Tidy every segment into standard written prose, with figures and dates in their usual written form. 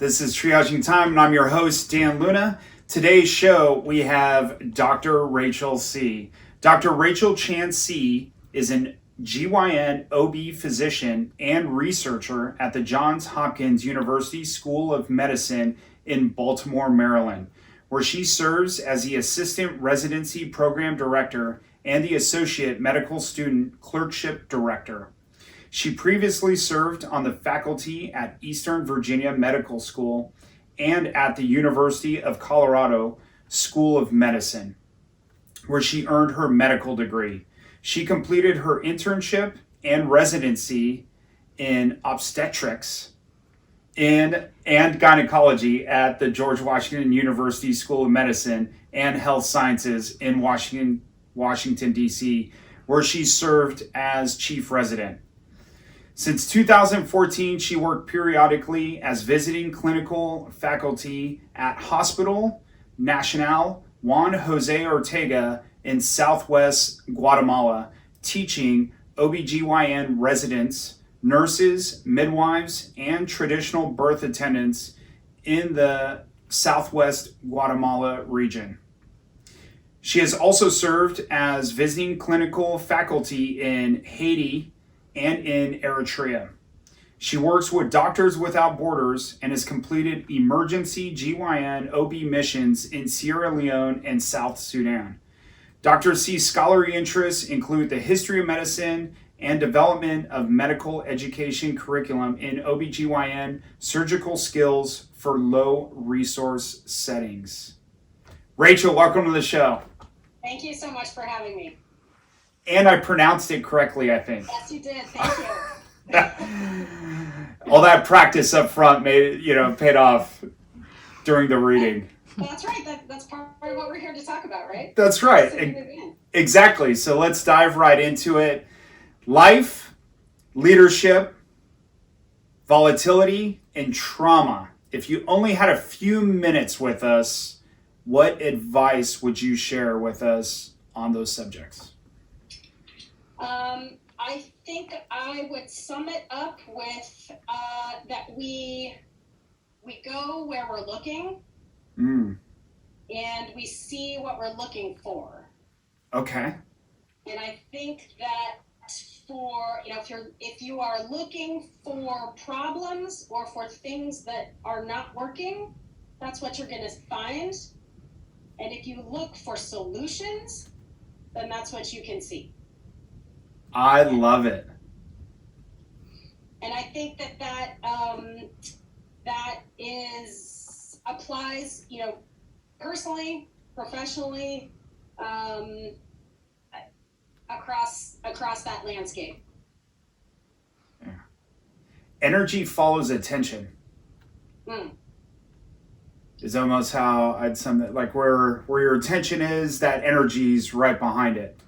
This is Triaging Time, and I'm your host, Dan Luna. Today's show, we have Dr. Rachel Seay. Dr. Rachel Chan Seay is an GYN OB physician and researcher at the Johns Hopkins University School of Medicine in Baltimore, Maryland, where she serves as the Assistant Residency Program Director and the Associate Medical Student Clerkship Director. She previously served on the faculty at Eastern Virginia Medical School and at the University of Colorado School of Medicine, where she earned her medical degree. She completed her internship and residency in obstetrics and gynecology at the George Washington University School of Medicine and Health Sciences in Washington, D.C., where she served as chief resident. Since 2014, she worked periodically as visiting clinical faculty at Hospital Nacional Juan Jose Ortega in Southwest Guatemala, teaching OBGYN residents, nurses, midwives, and traditional birth attendants in the Southwest Guatemala region. She has also served as visiting clinical faculty in Haiti and in Eritrea. She works with Doctors Without Borders and has completed emergency GYN OB missions in Sierra Leone and South Sudan. Dr. Seay's scholarly interests include the history of medicine and development of medical education curriculum in OBGYN surgical skills for low resource settings. Rachel, welcome to the show. Thank you so much for having me. And I pronounced it correctly, I think. Yes, you did. Thank you. All that practice up front paid off during the reading. That's right. That's part of what we're here to talk about, right? That's right. Exactly. So let's dive right into it. Life, leadership, volatility, and trauma. If you only had a few minutes with us, what advice would you share with us on those subjects? I think I would sum it up with that we go where we're looking and we see what we're looking for. Okay. And I think that if you are looking for problems or for things that are not working, that's what you're going to find. And if you look for solutions, then that's what you can see. I love it. And I think that applies, personally, professionally, across that landscape. Yeah. Energy follows attention. Is almost how I'd sum it. Like where your attention is, that energy's right behind it.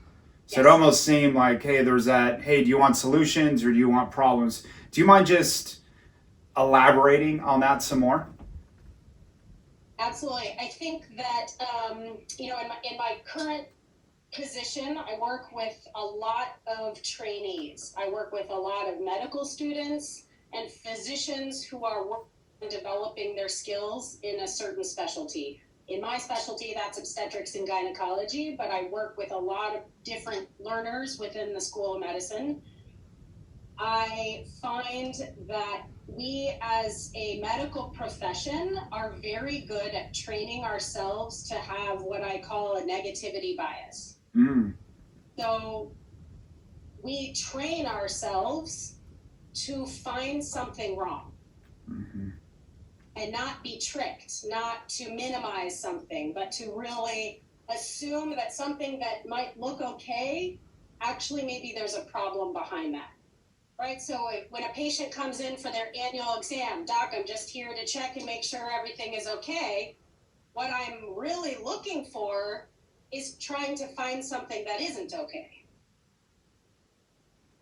So It almost seemed like, hey, there's that, hey, do you want solutions or do you want problems? Do you mind just elaborating on that some more? Absolutely. I think that, in my current position, I work with a lot of trainees. I work with a lot of medical students and physicians who are working on developing their skills in a certain specialty. In my specialty, that's obstetrics and gynecology, but I work with a lot of different learners within the School of Medicine. I find that we as a medical profession are very good at training ourselves to have what I call a negativity bias. So we train ourselves to find something wrong. And not be tricked, not to minimize something, but to really assume that something that might look okay, actually maybe there's a problem behind that, right? So when a patient comes in for their annual exam, doc, I'm just here to check and make sure everything is okay. What I'm really looking for is trying to find something that isn't okay.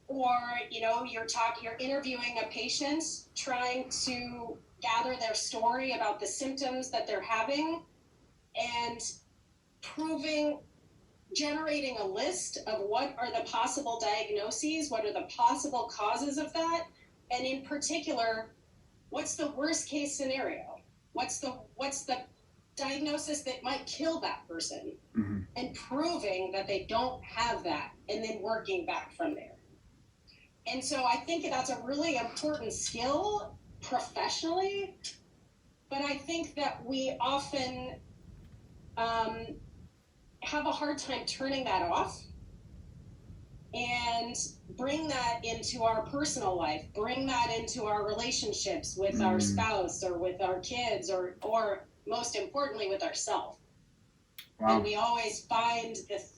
Or, you're interviewing a patient, trying to gather their story about the symptoms that they're having and generating a list of what are the possible diagnoses, what are the possible causes of that, and in particular, what's the worst case scenario? What's the diagnosis that might kill that person? Mm-hmm. And proving that they don't have that, and then working back from there. And so I think that's a really important skill professionally, but I think that we often have a hard time turning that off and bring that into our personal life, bring that into our relationships with our spouse or with our kids, or most importantly with ourselves. Wow. And we always find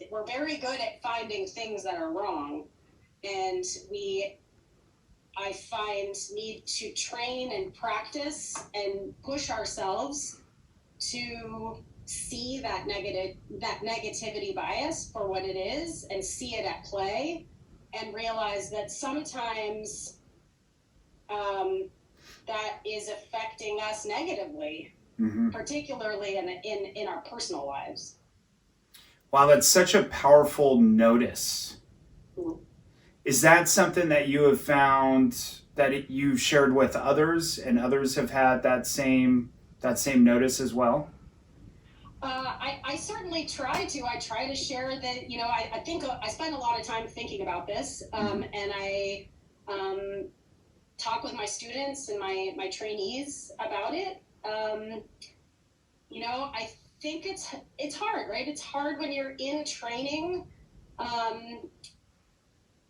we're very good at finding things that are wrong, and I find need to train and practice and push ourselves to see that negativity bias for what it is, and see it at play, and realize that sometimes that is affecting us negatively, particularly in our personal lives. Wow, that's such a powerful notice. Mm-hmm. Is that something that you have found that you've shared with others, and others have had that same notice as well? I certainly try to. I try to share that, I think I spend a lot of time thinking about this, and I talk with my students and my trainees about it. I think it's hard, right? It's hard when you're in training.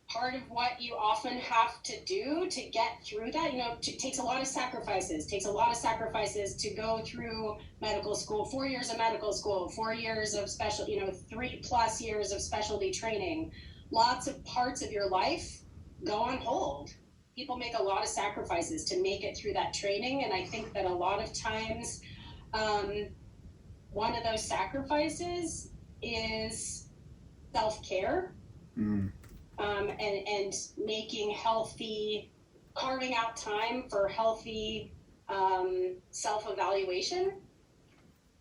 Part of what you often have to do to get through that, takes a lot of sacrifices. Takes a lot of sacrifices to go through medical school, 4 years of medical school, 4 years of 3+ years of specialty training. Lots of parts of your life go on hold. People make a lot of sacrifices to make it through that training, and I think that a lot of times, one of those sacrifices is self-care. And making carving out time for healthy self-evaluation.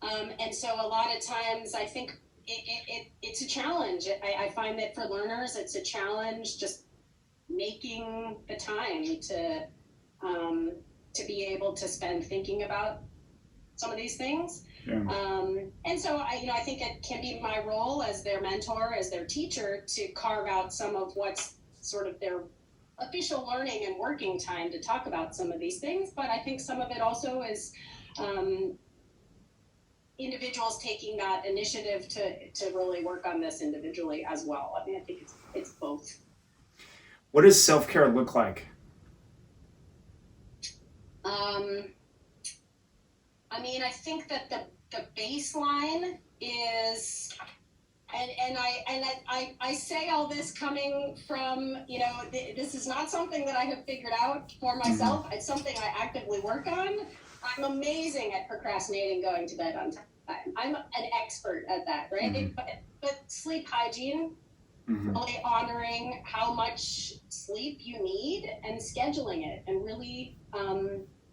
And so a lot of times I think it's a challenge. I find that for learners, it's a challenge just making the time to be able to spend thinking about some of these things. Yeah. And so I think it can be my role as their mentor, as their teacher, to carve out some of what's sort of their official learning and working time to talk about some of these things. But I think some of it also is individuals taking that initiative to really work on this individually as well. I mean, I think it's both. What does self-care look like? I think that the baseline is, and I say all this coming from, this is not something that I have figured out for myself. It's something I actively work on. I'm amazing at procrastinating going to bed on time. I'm an expert at that, right? But sleep hygiene, really honoring how much sleep you need and scheduling it, and really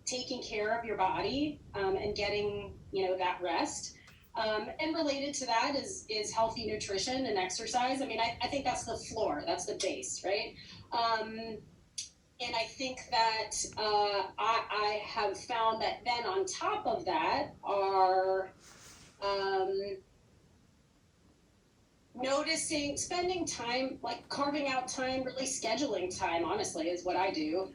taking care of your body and getting that rest. And related to that is healthy nutrition and exercise. I think that's the floor, that's the base, right? And I think that I have found that then on top of that are noticing, spending time, like carving out time, really scheduling time, honestly, is what I do.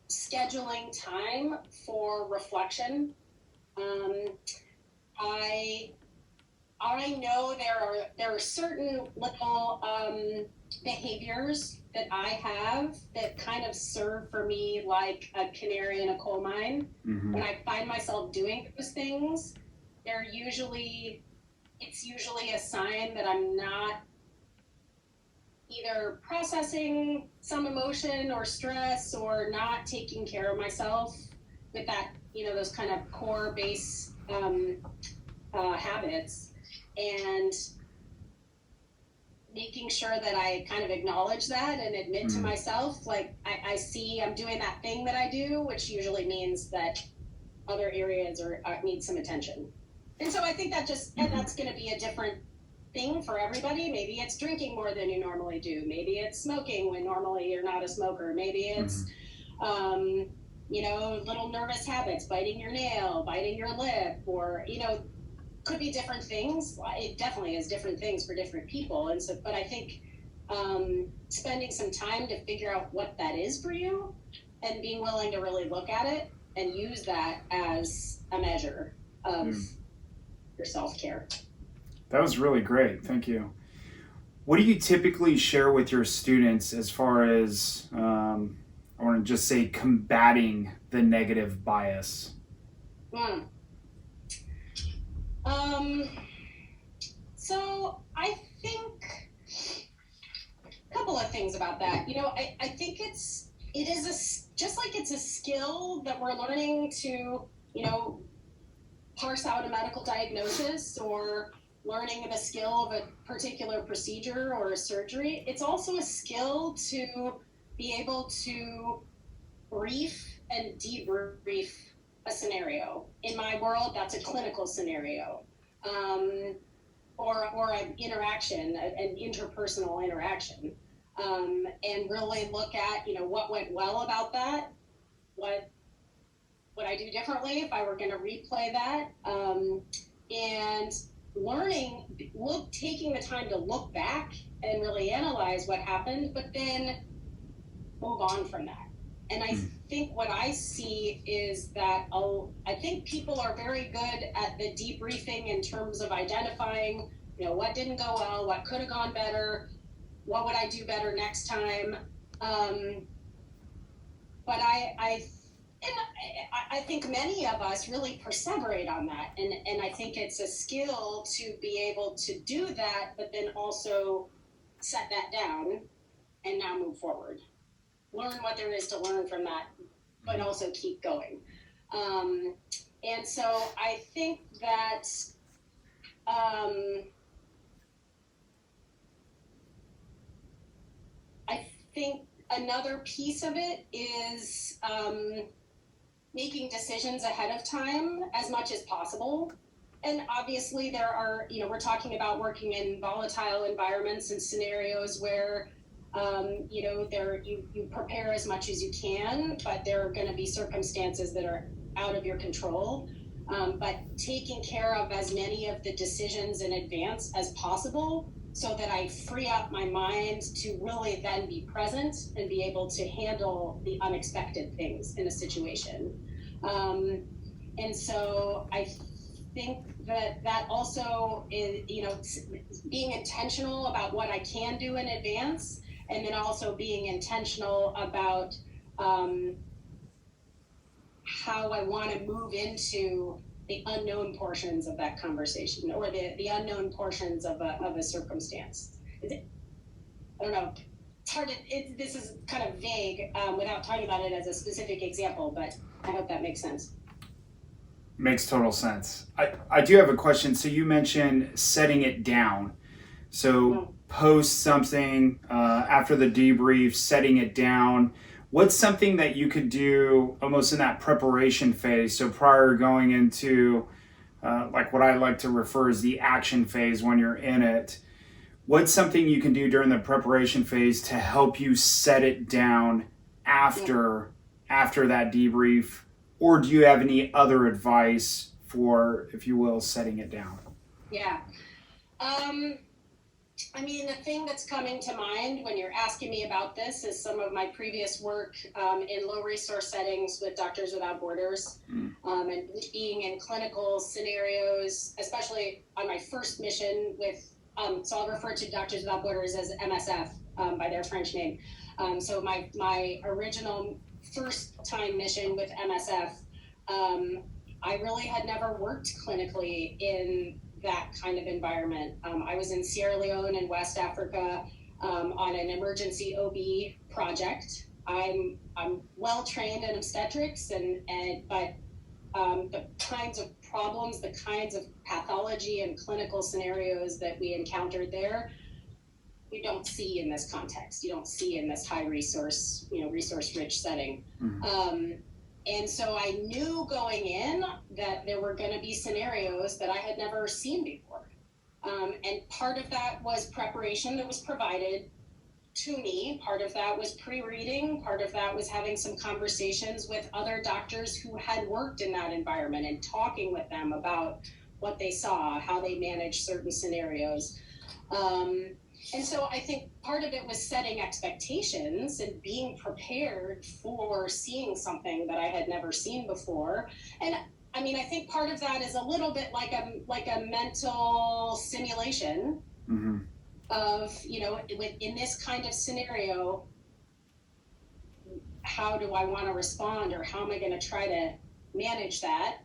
Scheduling time for reflection. I know there are certain little behaviors that I have that kind of serve for me like a canary in a coal mine. When I find myself doing those things, it's usually a sign that I'm not either processing some emotion or stress, or not taking care of myself with that, those kind of core base habits, and making sure that I kind of acknowledge that and admit to myself, like, I see I'm doing that thing that I do, which usually means that other areas need some attention. And so I think that and that's going to be a different thing for everybody. Maybe it's drinking more than you normally do. Maybe it's smoking when normally you're not a smoker. Maybe it's little nervous habits, biting your nail, biting your lip, or, could be different things. It definitely is different things for different people. And so, but I think spending some time to figure out what that is for you and being willing to really look at it and use that as a measure of your self-care. That was really great. Thank you. What do you typically share with your students as far as, I want to just say, combating the negative bias? So I think a couple of things about that. I think it is just like it's a skill that we're learning to, parse out a medical diagnosis or learning the skill of a particular procedure or a surgery. It's also a skill to be able to brief and debrief a scenario. In my world, that's a clinical scenario, or an interaction, an interpersonal interaction, and really look at what went well about that, what would I do differently if I were going to replay that, and taking the time to look back and really analyze what happened, but then move on from that. And I think what I see is that I think people are very good at the debriefing in terms of identifying, what didn't go well, what could have gone better, what would I do better next time. But I think many of us really perseverate on that. And I think it's a skill to be able to do that, but then also set that down and now move forward. Learn what there is to learn from that, but also keep going. And so I think that another piece of it is making decisions ahead of time as much as possible. And obviously there are, we're talking about working in volatile environments and scenarios where you prepare as much as you can, but there are going to be circumstances that are out of your control. But taking care of as many of the decisions in advance as possible so that I free up my mind to really then be present and be able to handle the unexpected things in a situation. And so I think that also is, being intentional about what I can do in advance, and then also being intentional about how I want to move into the unknown portions of that conversation, or the unknown portions of a circumstance. I don't know. It's hard to. This is kind of vague without talking about it as a specific example, but I hope that makes sense. Makes total sense. I do have a question. So you mentioned setting it down. So post something after the debrief, setting it down. What's something that you could do almost in that preparation phase? So prior to going into like what I like to refer as the action phase when you're in it. What's something you can do during the preparation phase to help you set it down after that debrief? Or do you have any other advice for, if you will, setting it down? Yeah. The thing that's coming to mind when you're asking me about this is some of my previous work in low resource settings with Doctors Without Borders, and being in clinical scenarios, especially on my first mission with, so I'll refer to Doctors Without Borders as MSF by their French name. So my original first time mission with MSF, I really had never worked clinically in that kind of environment. I was in Sierra Leone in West Africa on an emergency OB project. I'm well trained in obstetrics, but the kinds of problems, the kinds of pathology and clinical scenarios that we encountered there, you don't see in this context. You don't see in this high resource, resource rich setting. And so I knew going in that there were going to be scenarios that I had never seen before. And part of that was preparation that was provided. to me. Part of that was pre-reading. Part of that was having some conversations with other doctors who had worked in that environment and talking with them about what they saw, how they managed certain scenarios. And so I think part of it was setting expectations and being prepared for seeing something that I had never seen before. And I mean, I think part of that is a little bit like a mental simulation of, you know, in this kind of scenario, how do I want to respond, or how am I going to try to manage that?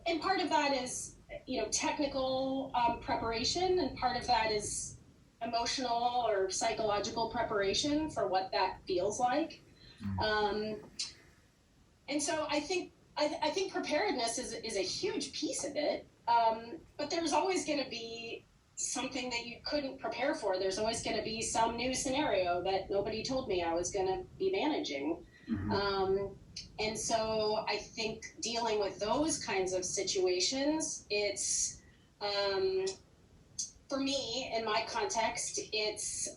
And part of that is, you know, technical preparation, and part of that is emotional or psychological preparation for what that feels like. And so I think preparedness is a huge piece of it, but there's always going to be something that you couldn't prepare for. There's always going to be some new scenario that nobody told me I was going to be managing. And so I think dealing with those kinds of situations, it's, for me, in my context, it's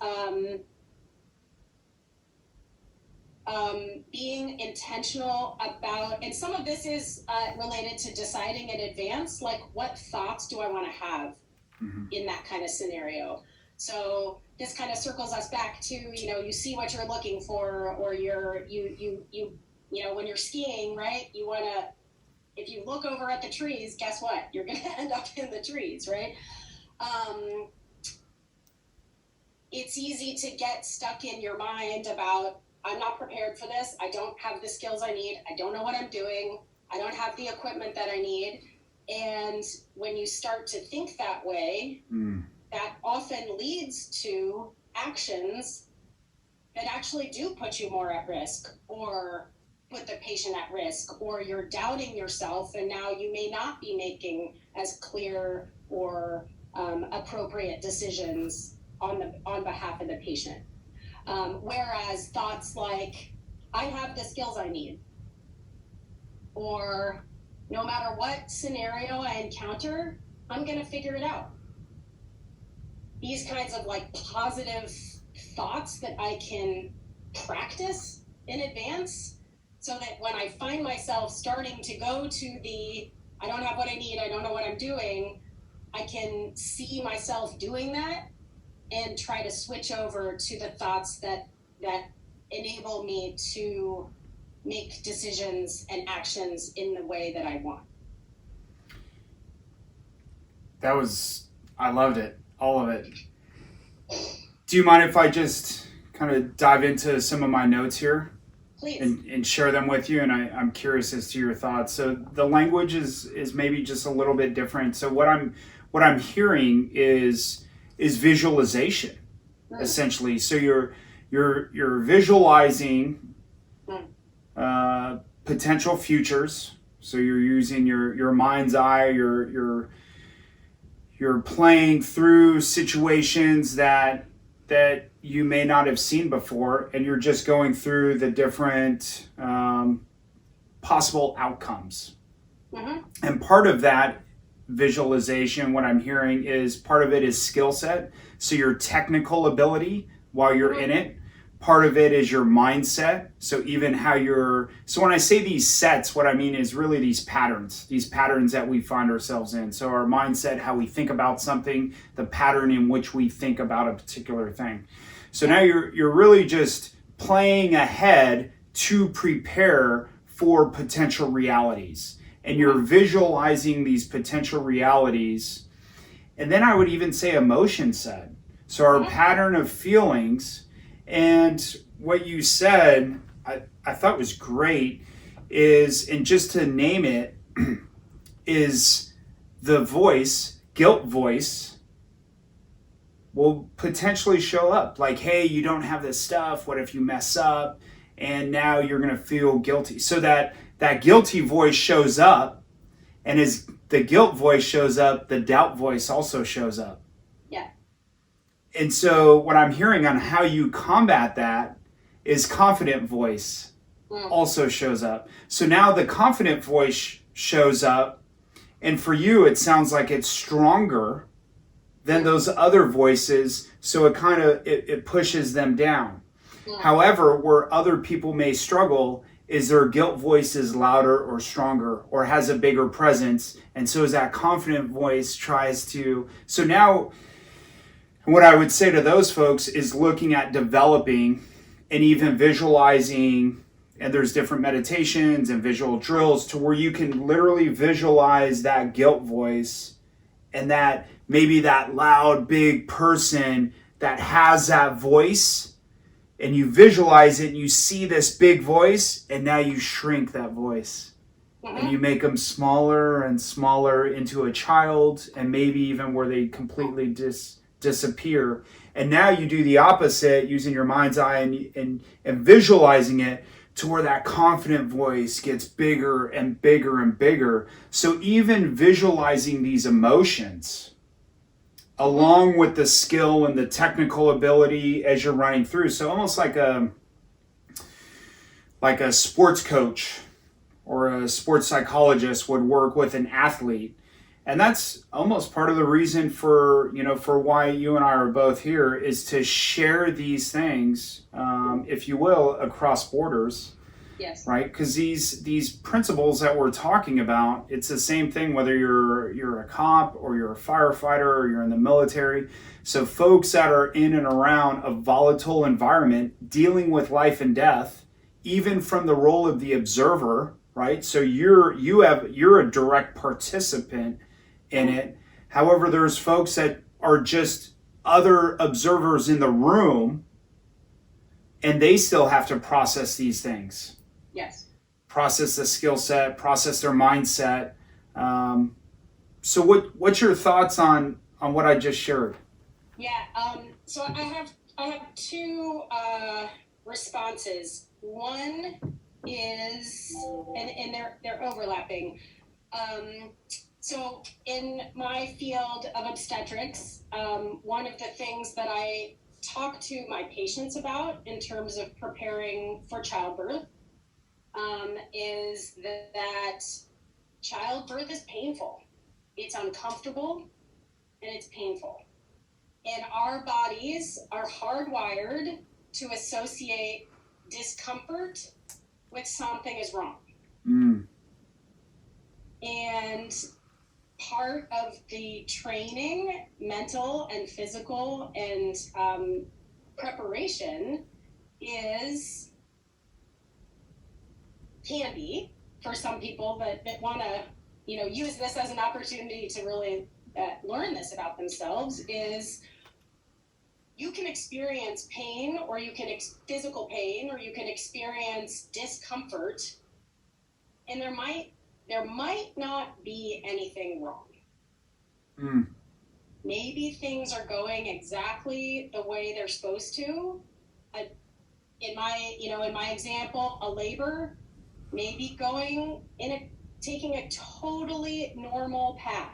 being intentional about, and some of this is related to deciding in advance, like what thoughts do I want to have in that kind of scenario. So this kind of circles us back to, you know, you see what you're looking for, or you know, when you're skiing, right? You want to, if you look over at the trees, guess what? You're going to end up in the trees, right? It's easy to get stuck in your mind about, I'm not prepared for this. I don't have the skills I need. I don't know what I'm doing. I don't have the equipment that I need. And when you start to think that way, that often leads to actions that actually do put you more at risk, or put the patient at risk, or you're doubting yourself, and now you may not be making as clear or appropriate decisions on behalf of the patient. Whereas thoughts like, I have the skills I need, or no matter what scenario I encounter, I'm going to figure it out. These kinds of like positive thoughts that I can practice in advance, so that when I find myself starting to go to the, I don't have what I need, I don't know what I'm doing, I can see myself doing that and try to switch over to the thoughts that enable me to make decisions and actions in the way that I want. I loved it, all of it. Do you mind if I just kind of dive into some of my notes here? Please. And share them with you, and I'm curious as to your thoughts. So the language is maybe just a little bit different. So what I'm hearing is visualization, essentially. So you're visualizing potential futures. So you're using your mind's eye. You're playing through situations that you may not have seen before, and you're just going through the different possible outcomes. And part of that visualization, what I'm hearing, is part of it is skill set. So your technical ability while you're in it. Part of it is your mindset. So even how so when I say these sets, what I mean is really these patterns that we find ourselves in. So our mindset, how we think about something, the pattern in which we think about a particular thing. So now you're really just playing ahead to prepare for potential realities. And you're visualizing these potential realities. And then I would even say emotion set. So our pattern of feelings. And what you said, I thought was great, is, and just to name it, is the voice, guilt voice, will potentially show up. Like, hey, you don't have this stuff. What if you mess up? And now you're going to feel guilty. So that guilty voice shows up, and as the guilt voice shows up, the doubt voice also shows up. Yeah. And so what I'm hearing on how you combat that is confident voice also shows up. So now the confident voice shows up, and for you, it sounds like it's stronger than those other voices, so it pushes them down. Yeah. However, where other people may struggle is their guilt voice is louder or stronger or has a bigger presence, and so as that confident voice tries to. So now what I would say to those folks is looking at developing and even visualizing, and there's different meditations and visual drills to where you can literally visualize that guilt voice and that maybe that loud big person that has that voice, and you visualize it and you see this big voice, and now you shrink that voice. And you make them smaller and smaller into a child, and maybe even where they completely disappear. And now you do the opposite using your mind's eye and visualizing it to where that confident voice gets bigger and bigger and bigger. So even visualizing these emotions along with the skill and the technical ability as you're running through. So almost like a sports coach or a sports psychologist would work with an athlete. And that's almost part of the reason for why you and I are both here, is to share these things, if you will, across borders. Yes. Right? Because these principles that we're talking about, it's the same thing whether you're a cop or you're a firefighter or you're in the military. So folks that are in and around a volatile environment, dealing with life and death, even from the role of the observer, right? So you're a direct participant in it. However, there's folks that are just other observers in the room, and they still have to process these things. Yes. Process the skill set, process their mindset. So what's your thoughts on what I just shared? Yeah. So I have two responses. One is, and they're overlapping. So in my field of obstetrics, one of the things that I talk to my patients about in terms of preparing for childbirth is that childbirth is painful. It's uncomfortable and it's painful. And our bodies are hardwired to associate discomfort with something is wrong. And part of the training, mental and physical and preparation can be for some people that want to use this as an opportunity to really learn this about themselves, is you can experience pain, or you can physical pain, or you can experience discomfort, and there might not be anything wrong. Maybe things are going exactly the way they're supposed to. In my example, a labor may be going taking a totally normal path,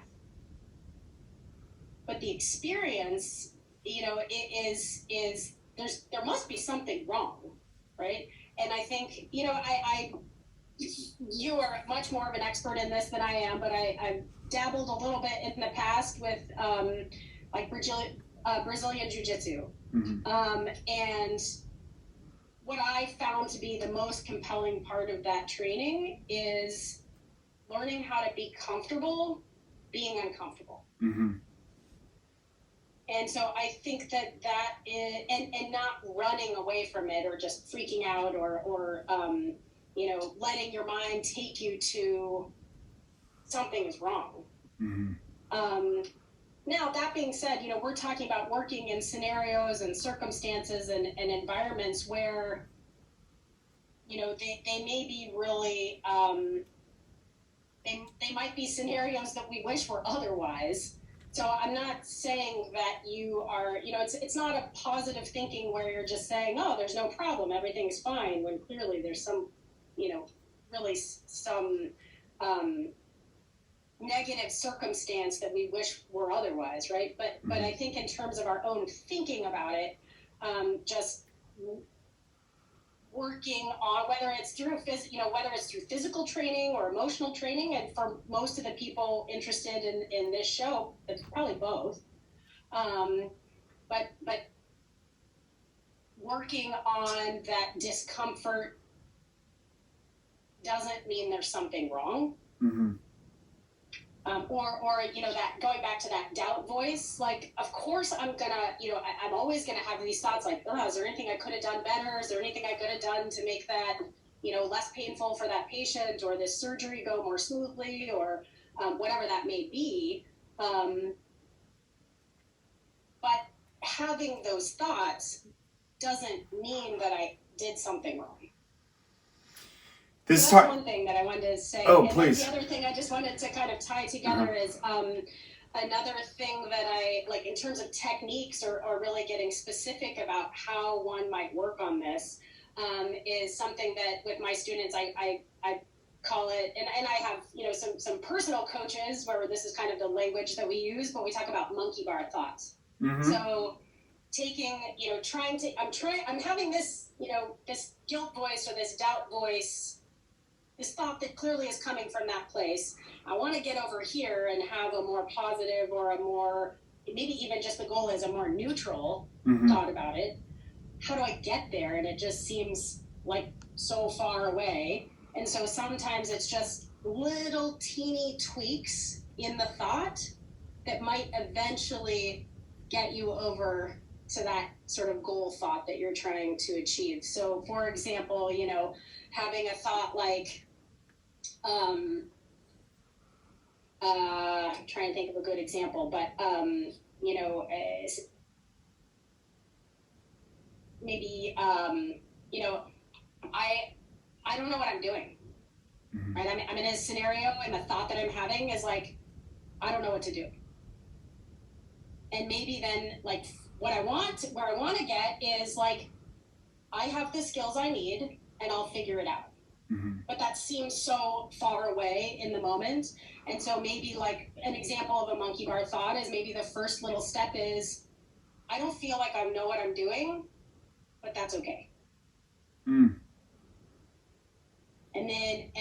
but the experience, there must be something wrong, right? And I think, you are much more of an expert in this than I am, but I've dabbled a little bit in the past with Brazilian Jiu-Jitsu. And what I found to be the most compelling part of that training is learning how to be comfortable being uncomfortable. And so I think that is, and not running away from it or just freaking out or letting your mind take you to something is wrong. Now, that being said, we're talking about working in scenarios and circumstances and environments where, they may be really, they might be scenarios that we wish were otherwise. So I'm not saying that you are, it's not a positive thinking where you're just saying, oh, there's no problem, everything's fine, when clearly there's some, really some negative circumstance that we wish were otherwise, right? But I think in terms of our own thinking about it, just working on whether it's through physical training or emotional training, and for most of the people interested in this show, it's probably both. But working on that discomfort doesn't mean there's something wrong. Mm-hmm. Or that going back to that doubt voice, like, of course I'm gonna, I'm always gonna have these thoughts like, oh, is there anything I could have done better? Is there anything I could have done to make that, less painful for that patient, or this surgery go more smoothly, or whatever that may be. But having those thoughts doesn't mean that I did something wrong. So that's one thing that I wanted to say. Oh, and please. The other thing I just wanted to kind of tie together is another thing that I like in terms of techniques or really getting specific about how one might work on this is something that with my students I call it, and I have some personal coaches where this is kind of the language that we use, but we talk about monkey bar thoughts. Mm-hmm. So taking, I'm having this, this guilt voice or this doubt voice, this thought that clearly is coming from that place. I want to get over here and have a more positive or a more, maybe even just the goal is a more neutral thought about it. How do I get there? And it just seems like so far away. And so sometimes it's just little teeny tweaks in the thought that might eventually get you over to that sort of goal thought that you're trying to achieve. So for example, having a thought like, I'm trying to think of a good example, but, maybe, I don't know what I'm doing, right? I'm in a scenario and the thought that I'm having is like, I don't know what to do. And maybe then like where I want to get is like, I have the skills I need and I'll figure it out. But that seems so far away in the moment. And so maybe like an example of a monkey bar thought is maybe the first little step is, I don't feel like I know what I'm doing, but that's okay. And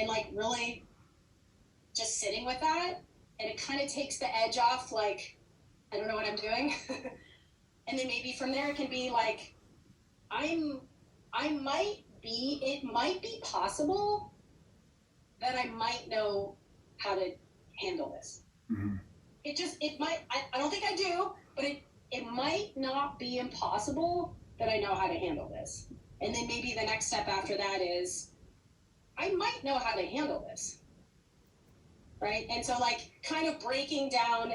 like really just sitting with that, and it kind of takes the edge off, like, I don't know what I'm doing. And then maybe from there it can be like, it might be possible that I might know how to handle this. It might, I don't think I do, but it might not be impossible that I know how to handle this. And then maybe the next step after that is, I might know how to handle this. Right? And so like kind of breaking down,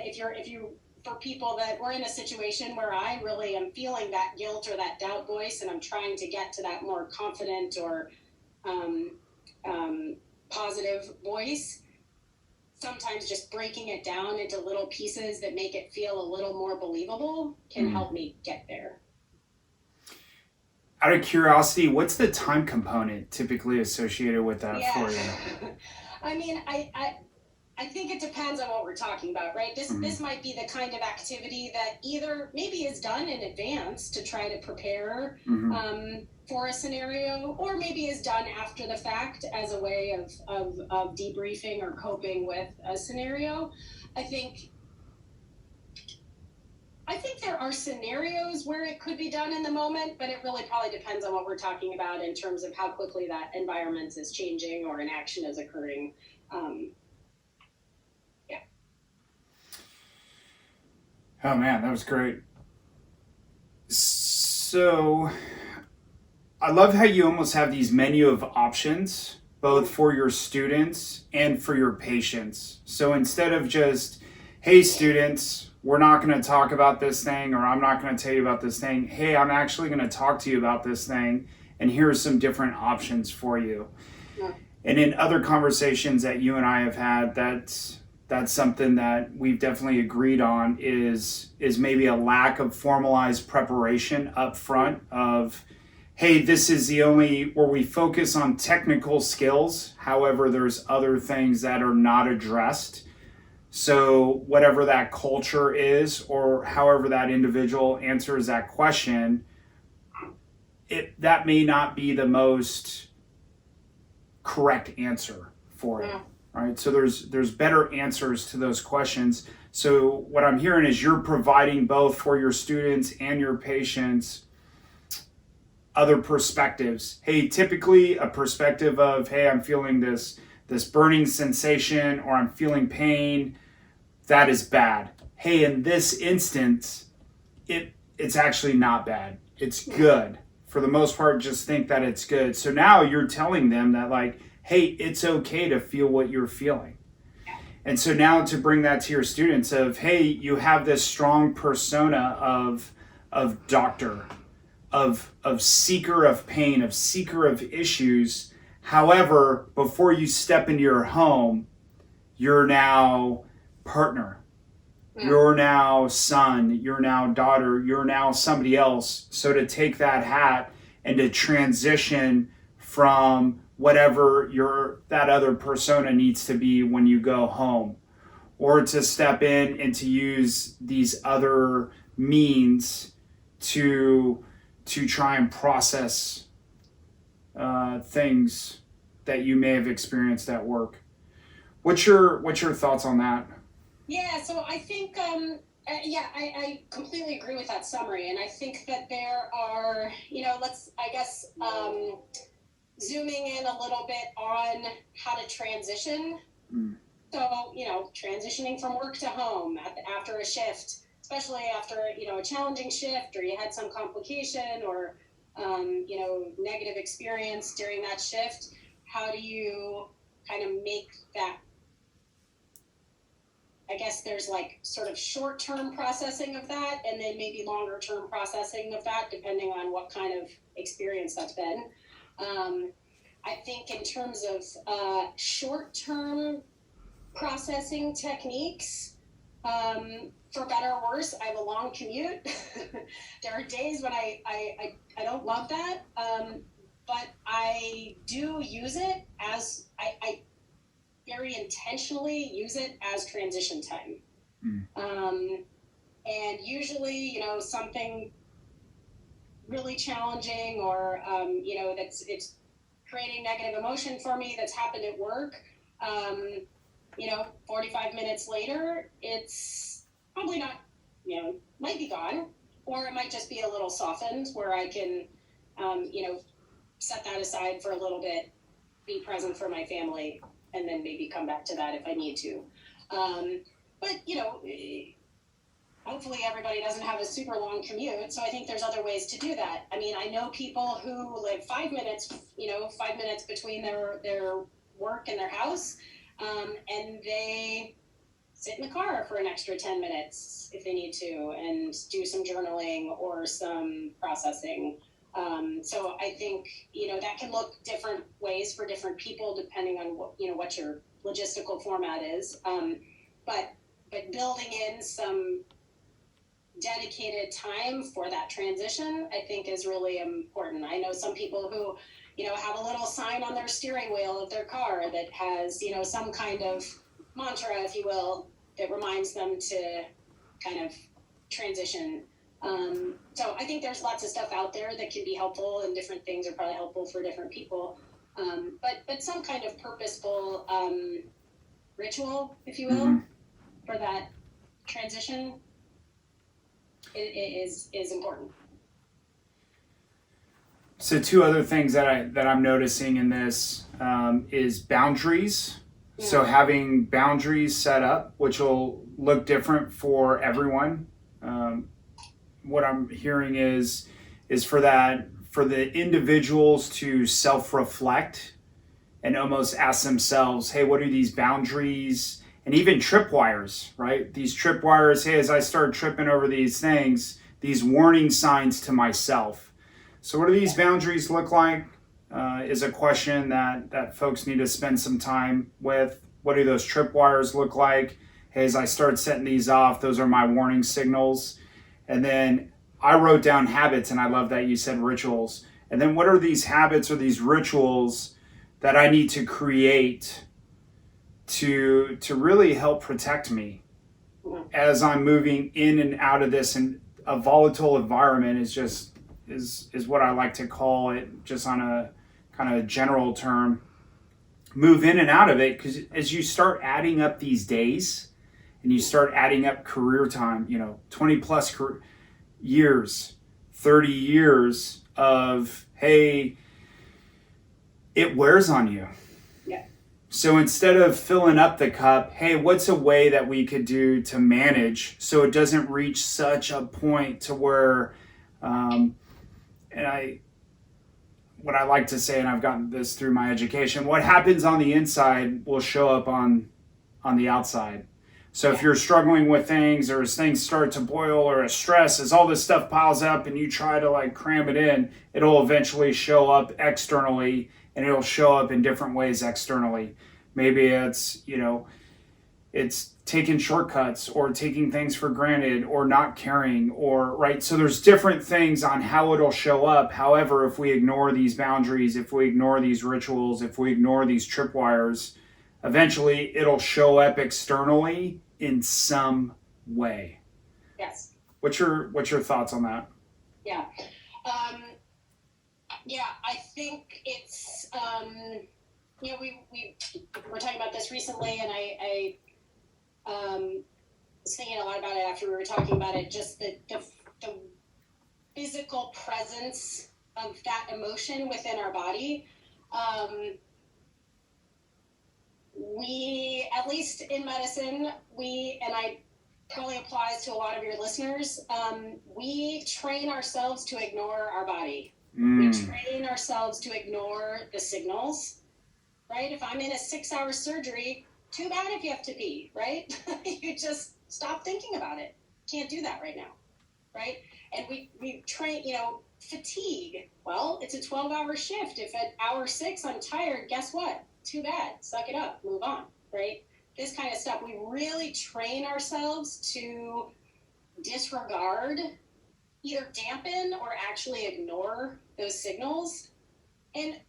for people that we're in a situation where I really am feeling that guilt or that doubt voice, and I'm trying to get to that more confident or positive voice, sometimes just breaking it down into little pieces that make it feel a little more believable can help me get there. Out of curiosity, what's the time component typically associated with that for you? I mean, I think it depends on what we're talking about, right? This might be the kind of activity that either maybe is done in advance to try to prepare for a scenario, or maybe is done after the fact as a way of debriefing or coping with a scenario. I think there are scenarios where it could be done in the moment, but it really probably depends on what we're talking about in terms of how quickly that environment is changing or an action is occurring. Oh man, that was great. So I love how you almost have these menu of options, both for your students and for your patients. So instead of just, hey students, we're not going to talk about this thing, or I'm not going to tell you about this thing. Hey, I'm actually going to talk to you about this thing, and here are some different options for you. Yeah. And in other conversations that you and I have had, that's something that we've definitely agreed on is maybe a lack of formalized preparation up front of, hey, this is the only where we focus on technical skills. However, there's other things that are not addressed. So whatever that culture is, or however that individual answers that question, that may not be the most correct answer for it. Right? So there's better answers to those questions. So what I'm hearing is you're providing both for your students and your patients other perspectives. Hey, typically a perspective of, hey, I'm feeling this burning sensation, or I'm feeling pain. That is bad. Hey, in this instance, it's actually not bad. It's good. For the most part, just think that it's good. So now you're telling them that, like, hey, it's okay to feel what you're feeling. And so now to bring that to your students of, hey, you have this strong persona of doctor, of seeker of pain, of seeker of issues. However, before you step into your home, you're now partner. You're now son, you're now daughter, you're now somebody else. So to take that hat and to transition from whatever that other persona needs to be when you go home, or to step in and to use these other means to try and process things that you may have experienced at work. What's your thoughts on that? Yeah, so I think, I completely agree with that summary. And I think that there are, zooming in a little bit on how to transition. So, transitioning from work to home after a shift, especially after, a challenging shift, or you had some complication or, negative experience during that shift. How do you kind of make that? I guess there's like sort of short-term processing of that, and then maybe longer-term processing of that, depending on what kind of experience that's been. I think in terms of short-term processing techniques, for better or worse, I have a long commute. There are days when I don't love that, but I do use it as I very intentionally use it as transition time. And usually, something really challenging or, it's creating negative emotion for me that's happened at work, 45 minutes later, it's probably not, might be gone, or it might just be a little softened where I can, set that aside for a little bit, be present for my family, and then maybe come back to that if I need to. But, hopefully everybody doesn't have a super long commute. So I think there's other ways to do that. I mean, I know people who live 5 minutes, 5 minutes between their work and their house. And they sit in the car for an extra 10 minutes if they need to and do some journaling or some processing. So I think, that can look different ways for different people depending on what your logistical format is. But building in some dedicated time for that transition, I think is really important. I know some people who, have a little sign on their steering wheel of their car that has, some kind of mantra, if you will, that reminds them to kind of transition. So I think there's lots of stuff out there that can be helpful, and different things are probably helpful for different people. But some kind of purposeful ritual, if you will, for that transition is important. So two other things that I'm noticing in this is boundaries. Yeah. So having boundaries set up, which will look different for everyone. What I'm hearing is for the individuals to self-reflect and almost ask themselves, hey, what are these boundaries? And even tripwires, right? These tripwires, hey, as I start tripping over these things, these warning signs to myself. So what do these boundaries look like is a question that folks need to spend some time with. What do those tripwires look like? Hey, as I start setting these off, those are my warning signals. And then I wrote down habits, and I love that you said rituals. And then what are these habits or these rituals that I need to create to really help protect me as I'm moving in and out of this? And a volatile environment is what I like to call it, just on a kind of general term. Move in and out of it, because as you start adding up these days and you start adding up career time, 20 plus years, 30 years of, hey, it wears on you. Yeah. So instead of filling up the cup, hey, what's a way that we could do to manage so it doesn't reach such a point to where, what I like to say, and I've gotten this through my education, what happens on the inside will show up on the outside. So if you're struggling with things, or as things start to boil, or as stress, as all this stuff piles up and you try to like cram it in, it'll eventually show up externally, and it'll show up in different ways externally. Maybe it's, it's taking shortcuts, or taking things for granted, or not caring, or right. So there's different things on how it'll show up. However, if we ignore these boundaries, if we ignore these rituals, if we ignore these tripwires, eventually it'll show up externally in some way. Yes. What's your thoughts on that? Yeah. I think it's, we were talking about this recently, and I was thinking a lot about it after we were talking about it, just the physical presence of that emotion within our body. We, at least in medicine, and I probably applies to a lot of your listeners, we train ourselves to ignore our body. We train ourselves to ignore the signals, right? If I'm in a 6-hour surgery, too bad if you have to pee, right? You just stop thinking about it. Can't do that right now, right? And we train, fatigue. Well, it's a 12-hour shift. If at hour 6 I'm tired, guess what? Too bad. Suck it up. Move on, right? This kind of stuff. We really train ourselves to disregard, either dampen or actually ignore those signals. And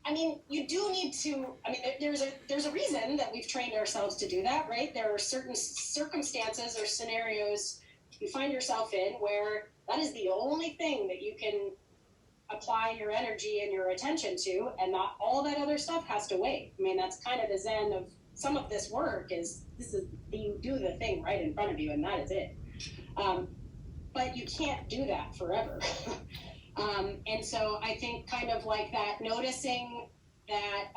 you do need to, there's a reason that we've trained ourselves to do that, right? There are certain circumstances or scenarios you find yourself in where that is the only thing that you can apply your energy and your attention to, and not all that other stuff has to wait. That's kind of the zen of some of this work, is you do the thing right in front of you, and that is it. But you can't do that forever. And so I think kind of like that, noticing that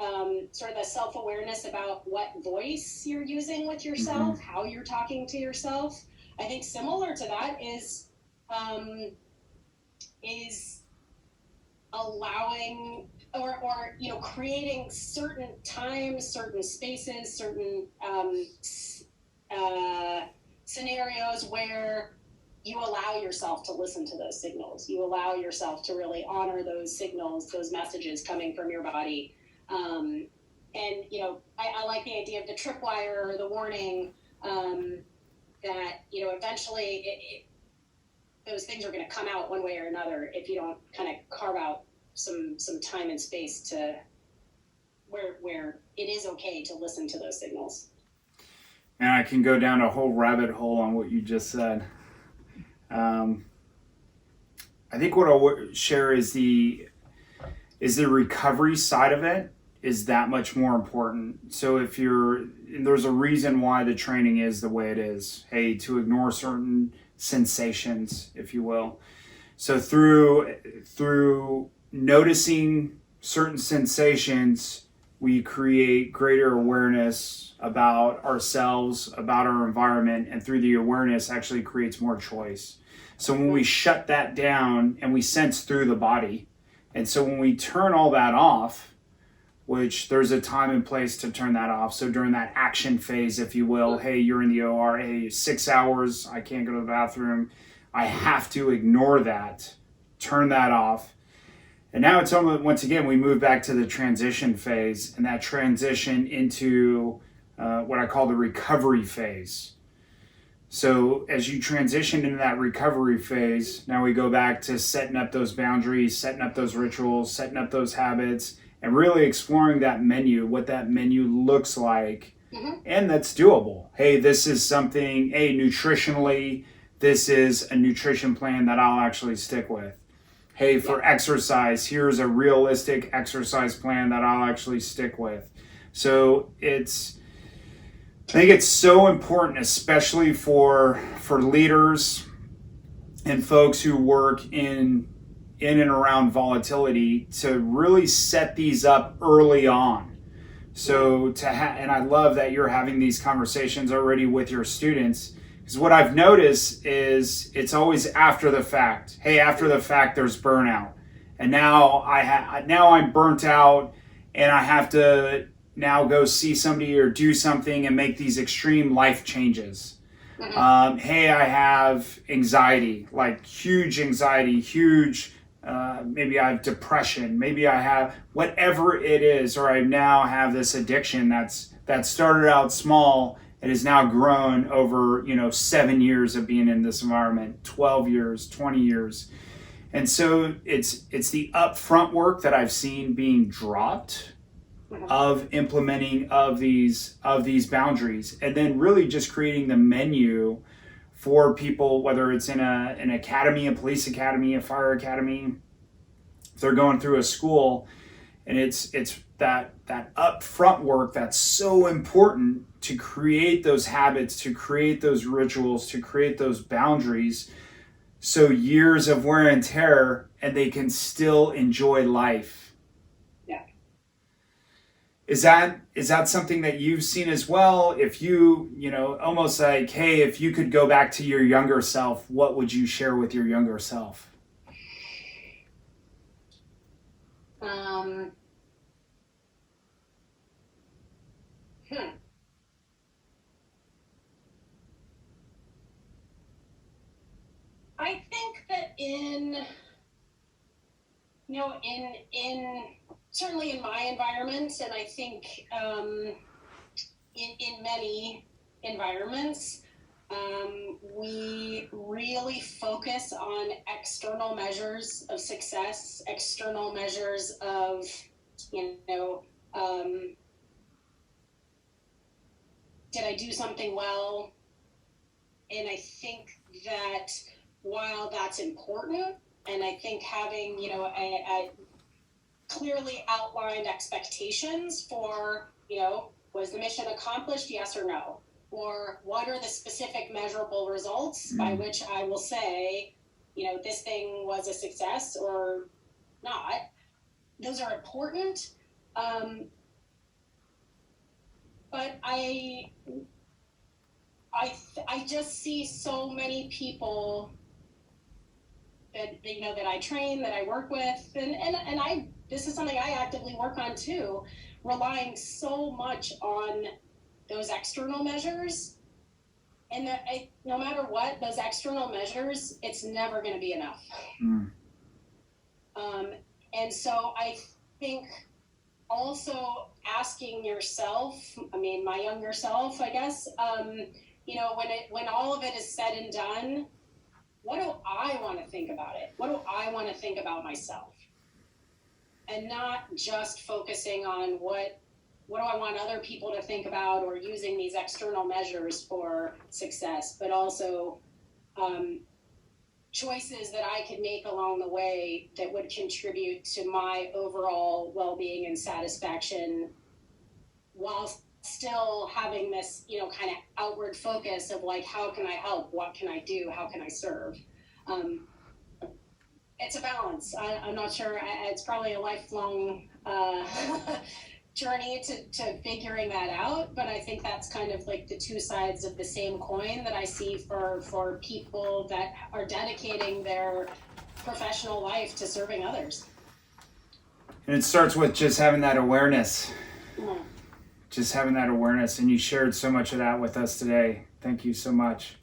sort of the self-awareness about what voice you're using with yourself, how you're talking to yourself. I think similar to that is allowing or creating certain times, certain spaces, certain scenarios where you allow yourself to listen to those signals. You allow yourself to really honor those signals, those messages coming from your body. I like the idea of the tripwire or the warning, that, eventually those things are going to come out one way or another if you don't kind of carve out some time and space to where it is okay to listen to those signals. And I can go down a whole rabbit hole on what you just said. I think what I'll share is the recovery side of it is that much more important. So there's a reason why the training is the way it is. Hey, to ignore certain sensations, if you will. So through noticing certain sensations, we create greater awareness about ourselves, about our environment, and through the awareness actually creates more choice. So when we shut that down and we sense through the body, and so when we turn all that off, which there's a time and place to turn that off. So during that action phase, if you will, hey, you're in the OR, hey, 6 hours, I can't go to the bathroom. I have to ignore that, turn that off. And now it's almost, once again, we move back to the transition phase, and that transition into what I call the recovery phase. So as you transition into that recovery phase, now we go back to setting up those boundaries, setting up those rituals, setting up those habits, and really exploring that menu, what that menu looks like, and that's doable. Hey, this is something, nutritionally, this is a nutrition plan that I'll actually stick with. Hey, for exercise, here's a realistic exercise plan that I'll actually stick with. So I think it's so important, especially for leaders and folks who work in and around volatility, to really set these up early on. So and I love that you're having these conversations already with your students, because what I've noticed is it's always after the fact. Hey, after the fact, there's burnout, and now now I'm burnt out, and I have to now go see somebody or do something and make these extreme life changes. Hey, I have anxiety, like huge anxiety, huge. Maybe I have depression. Maybe I have whatever it is, or I now have this addiction that started out small and has now grown over 7 years of being in this environment, 12 years, 20 years, and so it's the upfront work that I've seen being dropped of implementing of these boundaries, and then really just creating the menu for people, whether it's in an academy, a police academy, a fire academy, if they're going through a school, and it's that upfront work that's so important to create those habits, to create those rituals, to create those boundaries, so years of wear and tear, and they can still enjoy life. Is that something that you've seen as well? If you almost like, hey, if you could go back to your younger self, what would you share with your younger self? I think that in certainly in my environment, and I think in many environments, we really focus on external measures of success, external measures of, did I do something well? And I think that while that's important, and I think having, a clearly outlined expectations for, was the mission accomplished, yes or no? Or what are the specific measurable results by which I will say, this thing was a success or not? Those are important. But I just see so many people that that I train, that I work with, and this is something I actively work on too, relying so much on those external measures, and that no matter what, those external measures, it's never going to be enough. And so I think also asking yourself, my younger self, I guess, when all of it is said and done, what do I want to think about it? What do I want to think about myself? And not just focusing on what do I want other people to think about, or using these external measures for success, but also choices that I could make along the way that would contribute to my overall well-being and satisfaction, while still having this, kind of outward focus of like, how can I help? What can I do? How can I serve? It's a balance. I'm not sure. It's probably a lifelong journey to figuring that out. But I think that's kind of like the two sides of the same coin that I see for people that are dedicating their professional life to serving others. And it starts with just having that awareness. Just having that awareness, and you shared so much of that with us today. Thank you so much.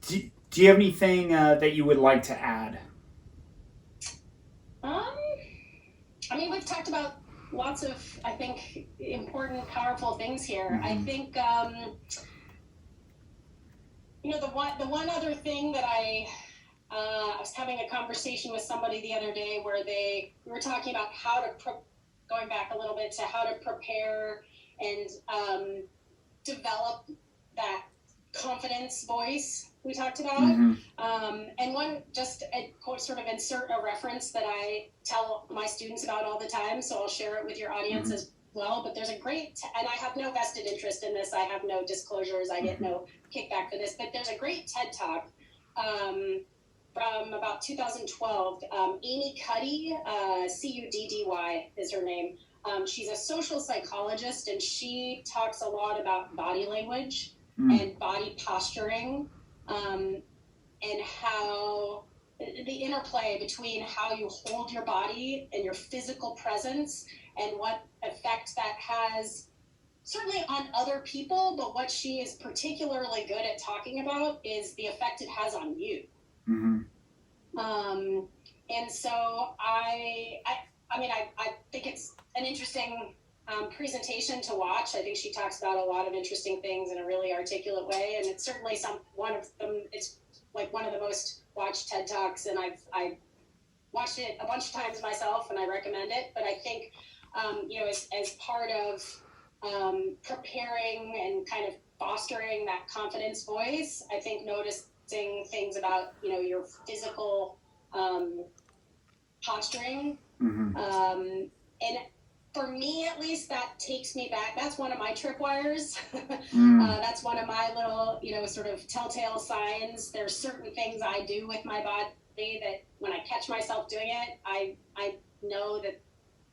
Do you have anything that you would like to add? We've talked about lots of, I think, important, powerful things here. I think, the one other thing that I was having a conversation with somebody the other day where we were talking about how to, going back a little bit to how to prepare and develop that confidence voice we talked about. And one, just a sort of insert a reference that I tell my students about all the time, so I'll share it with your audience well, but there's a great, and I have no vested interest in this. I have no disclosures. I get no kickback for this, but there's a great TED Talk from about 2012. Amy Cuddy, Cuddy is her name. She's a social psychologist, and she talks a lot about body language and body posturing, and how the interplay between how you hold your body and your physical presence and what effect that has certainly on other people, but what she is particularly good at talking about is the effect it has on you. And so I think it's an interesting presentation to watch. I think she talks about a lot of interesting things in a really articulate way, and it's certainly one of them. It's like one of the most watched TED Talks, and I've watched it a bunch of times myself, and I recommend it. But I think as part of preparing and kind of fostering that confidence voice, I think noticing things about your physical posturing, and for me at least, that takes me back. That's one of my tripwires. That's one of my little sort of telltale signs. There's certain things I do with my body that when I catch myself doing it, I know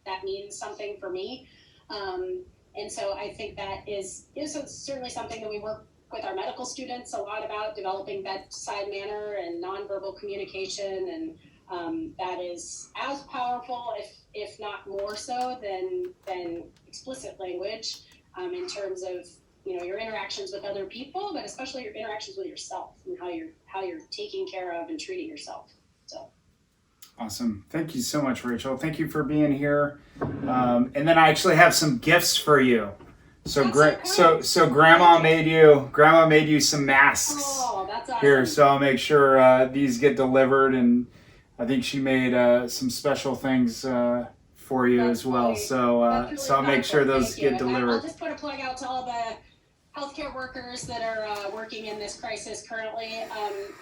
that means something for me. And so I think that is certainly something that we work with our medical students a lot about, developing bedside manner and nonverbal communication, and that is as powerful, if not more so, than explicit language in terms of your interactions with other people, but especially your interactions with yourself and how you're taking care of and treating yourself. So. Awesome. Thank you so much, Rachel. Thank you for being here. And then I actually have some gifts for you. So grandma made you some masks. Oh, that's awesome. Here, so I'll make sure these get delivered, and I think she made some special things for you as well. Great. So I'll make sure those get delivered. I'll just put a plug out to all the healthcare workers that are working in this crisis currently.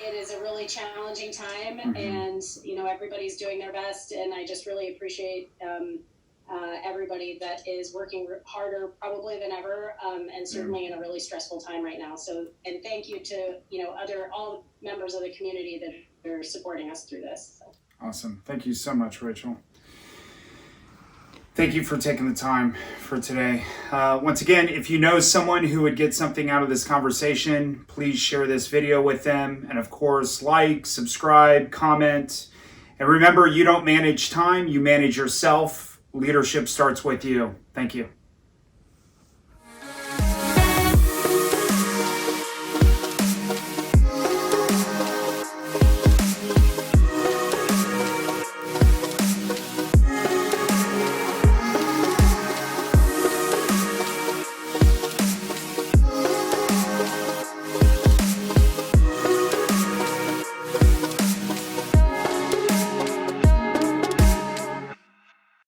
It is a really challenging time, and everybody's doing their best, and I just really appreciate everybody that is working harder probably than ever, and certainly in a really stressful time right now. So, and thank you to all members of the community that are supporting us through this. So. Awesome. Thank you so much, Rachel. Thank you for taking the time for today. Once again, if you know someone who would get something out of this conversation, please share this video with them. And of course, like, subscribe, comment. And remember, you don't manage time, you manage yourself. Leadership starts with you. Thank you.